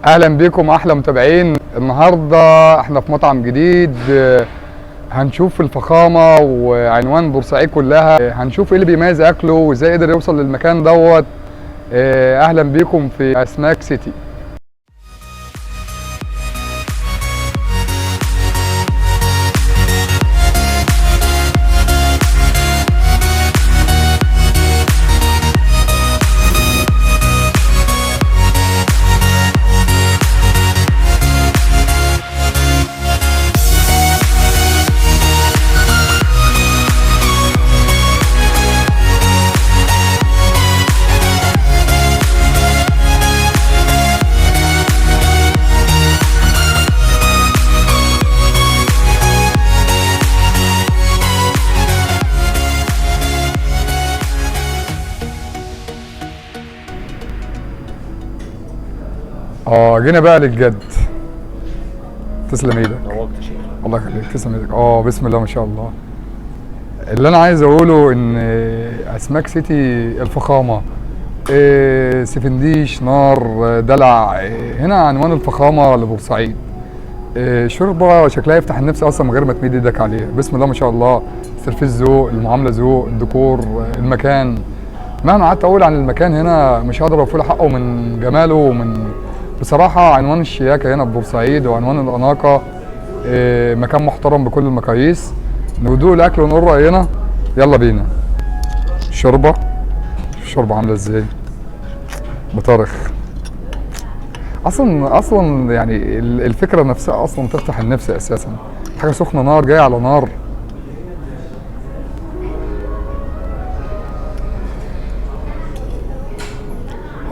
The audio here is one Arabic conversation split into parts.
اهلا بيكم احلى متابعين. النهارده احنا في مطعم جديد، هنشوف الفخامه وعنوان بورسعيد كلها، هنشوف ايه اللي بيميز اكله وازاي قدر يوصل للمكان دوت. اهلا بيكم في اسماك سيتي. جينا بقى للجد. تسلم ايدك. نورت يا شيخ. الله يخليك، تسلم ايدك. بسم الله ما شاء الله. اللي انا عايز اقوله ان اسماك سيتي الفخامه، سفنديش نار دلع، هنا عنوان الفخامه لبورسعيد. شوربه شكلها يفتح النفس اصلا من غير ما تمد ايدك عليها. بسم الله ما شاء الله. السرفيس ذوق، المعامله ذوق، الديكور، المكان. مهما قعدت اقول عن المكان هنا مش هقدر اوفي له حقه من جماله ومن بصراحه عنوان الشياكه هنا في بورسعيد وعنوان الاناقه. مكان محترم بكل المقاييس. ندوق الاكل ونقول راينا. يلا بينا. الشوربه عامله ازاي؟ بطرخ. اصلا يعني الفكره نفسها اصلا تفتح النفس اساسا. حاجه سخنه نار جايه على نار.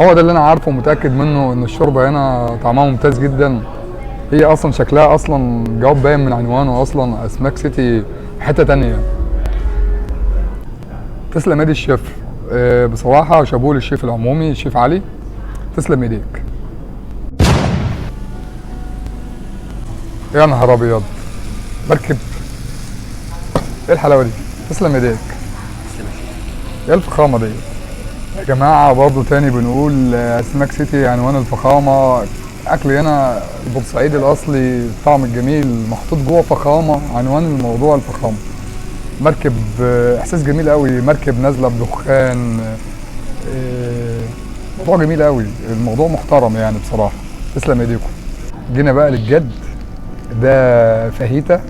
هو ده اللي انا عارفه ومتاكد منه، ان الشوربه هنا طعمها ممتاز جدا. هي اصلا شكلها اصلا جواب باين من عنوانه، اصلا اسماك سيتي حته تانية. تسلم ايدي الشيف. بصراحه شابوه للشيف العمومي الشيف علي. تسلم ايديك. يا نهار ابيض، مركب. ايه الحلاوه دي؟ تسلم ايديك. ايه الفخامه دي يا جماعه؟ برضه تاني بنقول اسماك سيتي عنوان الفخامه. اكل هنا البورسعيدي الاصلي، الطعم الجميل محطوط جوه فخامه. عنوان الموضوع الفخامه. مركب، احساس جميل قوي. مركب نازله بدخان. موضوع جميل قوي، الموضوع محترم يعني بصراحه. تسلم ايديكم. جينا بقى للجد. ده فاهيتا.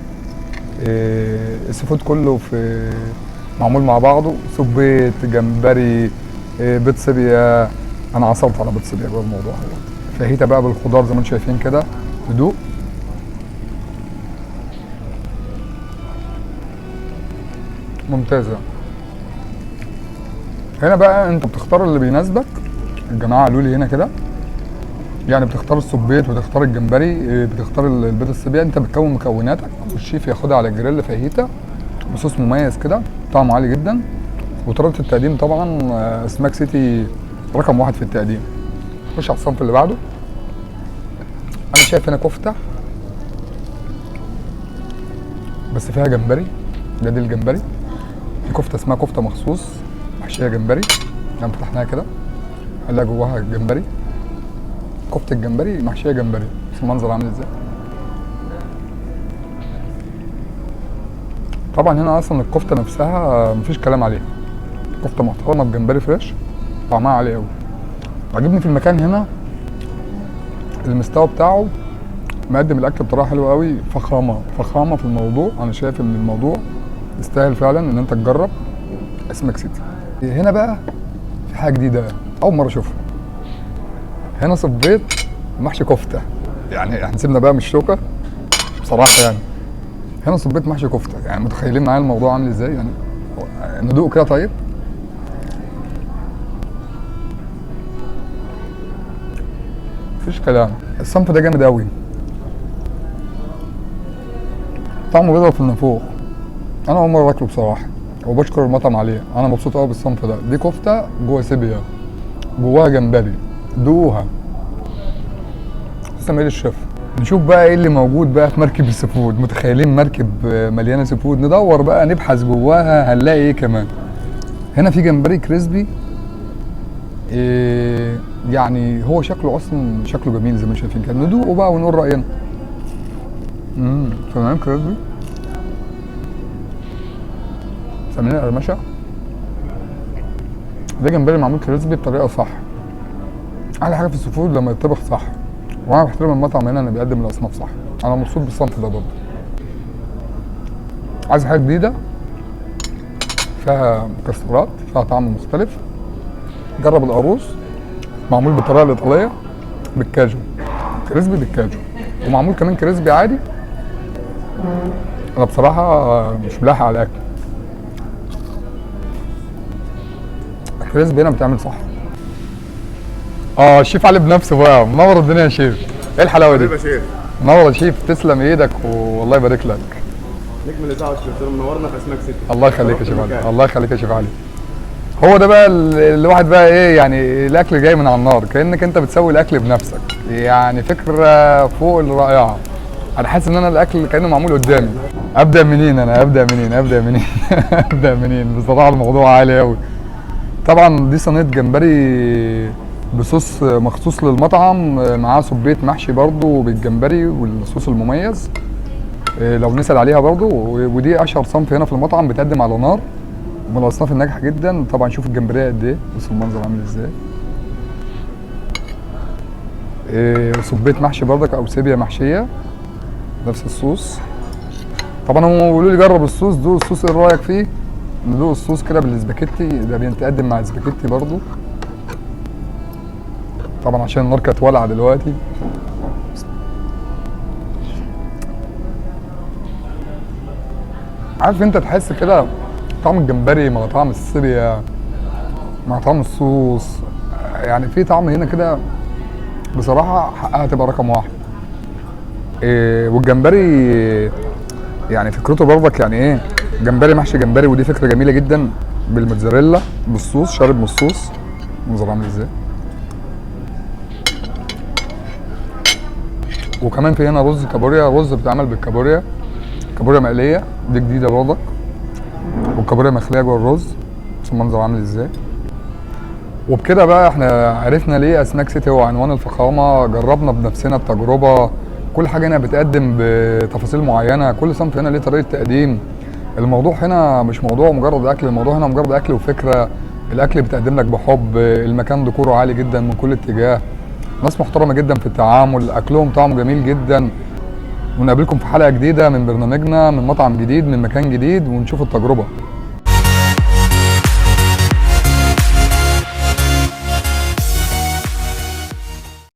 السي كله في معمول مع بعضه. سبيط، جمبري، بيض سيبيا. انا عصرت على بيض سيبيا جوه الموضوع. فاهيتا بقى بالخضار زي ما انتم شايفين كده. هدوء. ممتازه. هنا بقى انت بتختار اللي بيناسبك. الجماعه قالوا لي هنا كده، يعني بتختار السبيط وتختار الجمبري، بتختار البيض السيبيا. انت بتكون مكوناتك والشيف ياخدها على الجريل فاهيتا بصوص مميز كده، طعمه عالي جدا. وطريقه التقديم طبعا اسماك سيتي رقم 1 في التقديم. خش على الصنف اللي بعده. انا شايف هنا كفته بس فيها جمبري. ده دي الجمبري. في كفته اسمها كفته مخصوص محشيه جمبري، يعني فتحناها كده هنلاقي جواها الجمبري. كفته الجمبري محشيه جمبري. بس المنظر عامل ازاي. طبعا هنا اصلا الكفته نفسها مفيش كلام عليها. كفته محترمه بجمبري فريش، طعمها عالي قوي. عجبني في المكان هنا المستوى بتاعه، مقدم الاكل بطريقه حلوه قوي. فخامه في الموضوع. انا شايف ان الموضوع يستاهل فعلا ان انت تجرب اسماك سيتي. هنا بقى في حاجه جديده اول مره اشوفها. هنا صبيط محشي كفته. يعني هنسيبنا بقى من الشوكه بصراحه. يعني هنا صبيط محشي كفته. يعني متخيلين معايا الموضوع عامل ازاي؟ يعني ندوق كده. طيب مفيش كلام. الصنف ده جامد قوي. طعمه بيضرب في النافوخ. انا اول مره اكله بصراحه وبشكر المطعم عليه. انا مبسوط قوي بالصنف ده. دي كفته جوه سيبيا، جواها جمبري. دوقوها. تسلم ايد الشيف. نشوف بقى ايه اللي موجود بقى في مركب السفود. متخيلين مركب مليانه سفود؟ ندور بقى نبحث جواها هنلاقي ايه كمان. هنا في جمبري كريسبي. يعني هو شكله اصلا شكله جميل زي ما شايفين كده. ندوقه بقى ونقول راينا. تمام كريسبي. سامعين القرمشه؟ ده جمبري معمول كريسبي بطريقه صح. احلى حاجه في السي فود لما يتطبخ صح، وانا بحترم المطعم هنا انه بيقدم الاصناف صح. انا مبسوط بالصنف ده برضه. عايز حاجه جديده فيها مكسرات، فيها طعم مختلف، جرب القاروص معمول بالطريقه الايطاليه بالكاجو، كريسبي بالكاجو، ومعمول كمان كريسبي عادي. انا بصراحه مش ملاحق على الاكل. الكريسبي هنا بتعمل صح. الشيف علي بنفسه بقى منور الدنيا يا شيف. ايه الحلاوه دي؟ حبيبي يا شيف. منور يا شيف، تسلم ايدك والله يبارك لك. نجم الاذاعه والتلفزيون منورنا في اسماك سيتي. الله يخليك يا شيف علي، الله يخليك يا شيف علي. هو ده بقى الواحد بقى ايه يعني، الاكل جاي من على النار، كانك انت بتسوي الاكل بنفسك، يعني فكره فوق الرائعه. انا حاسس ان انا الاكل كانه معمول قدامي. ابدا منين ابدا منين بصراحه الموضوع عالي قوي. طبعا دي صينيه جمبري بصوص مخصوص للمطعم، معاه صبيت محشي برضو بالجمبري والصوص المميز لو نسال عليها برضو. ودي اشهر صنف هنا في المطعم، بتقدم على نار من الاصناف الناجحه جدا. طبعا شوف الجمبريه قد ايه، بص المنظر عامل ازاي. صبيت محشي برضك او سيبيا محشيه نفس الصوص. طبعا هم بيقولوا لي جرب الصوص، دوق الصوص ايه رايك فيه؟ ندوق الصوص كده بالسباكيتي، ده بيتقدم مع السباكيتي برضو. طبعا عشان النار كانت والعه دلوقتي. عارف انت تحس كده طعم الجمبري مع طعم السيبيا مع طعم الصوص، يعني في طعم هنا كده بصراحه حقها تبقى رقم واحد. والجمبري يعني فكرته برضك يعني ايه، جمبري محشي جمبري، ودي فكره جميله جدا بالموتزاريلا بالصوص، شارب من الصوص. المنظر عامل ازاي. وكمان في هنا رز كابوريا، رز بيتعمل بالكابوريا، كابوريا مقليه دي جديده برضك، والكابوريا مخليه جوه الرز. بس المنظر عامل ازاي. وبكده بقى احنا عرفنا ليه اسماك سيتي هو عنوان الفخامه. جربنا بنفسنا التجربه، كل حاجه هنا بتقدم بتفاصيل معينه، كل صنف هنا ليه طريقه تقديم. الموضوع هنا مش موضوع مجرد اكل، الموضوع هنا مجرد اكل وفكره. الاكل بتقدم لك بحب، المكان ديكوره عالي جدا من كل اتجاه، ناس محترمه جدا في التعامل، اكلهم طعمه جميل جدا. ونقابلكم في حلقه جديده من برنامجنا من مطعم جديد من مكان جديد، ونشوف التجربه.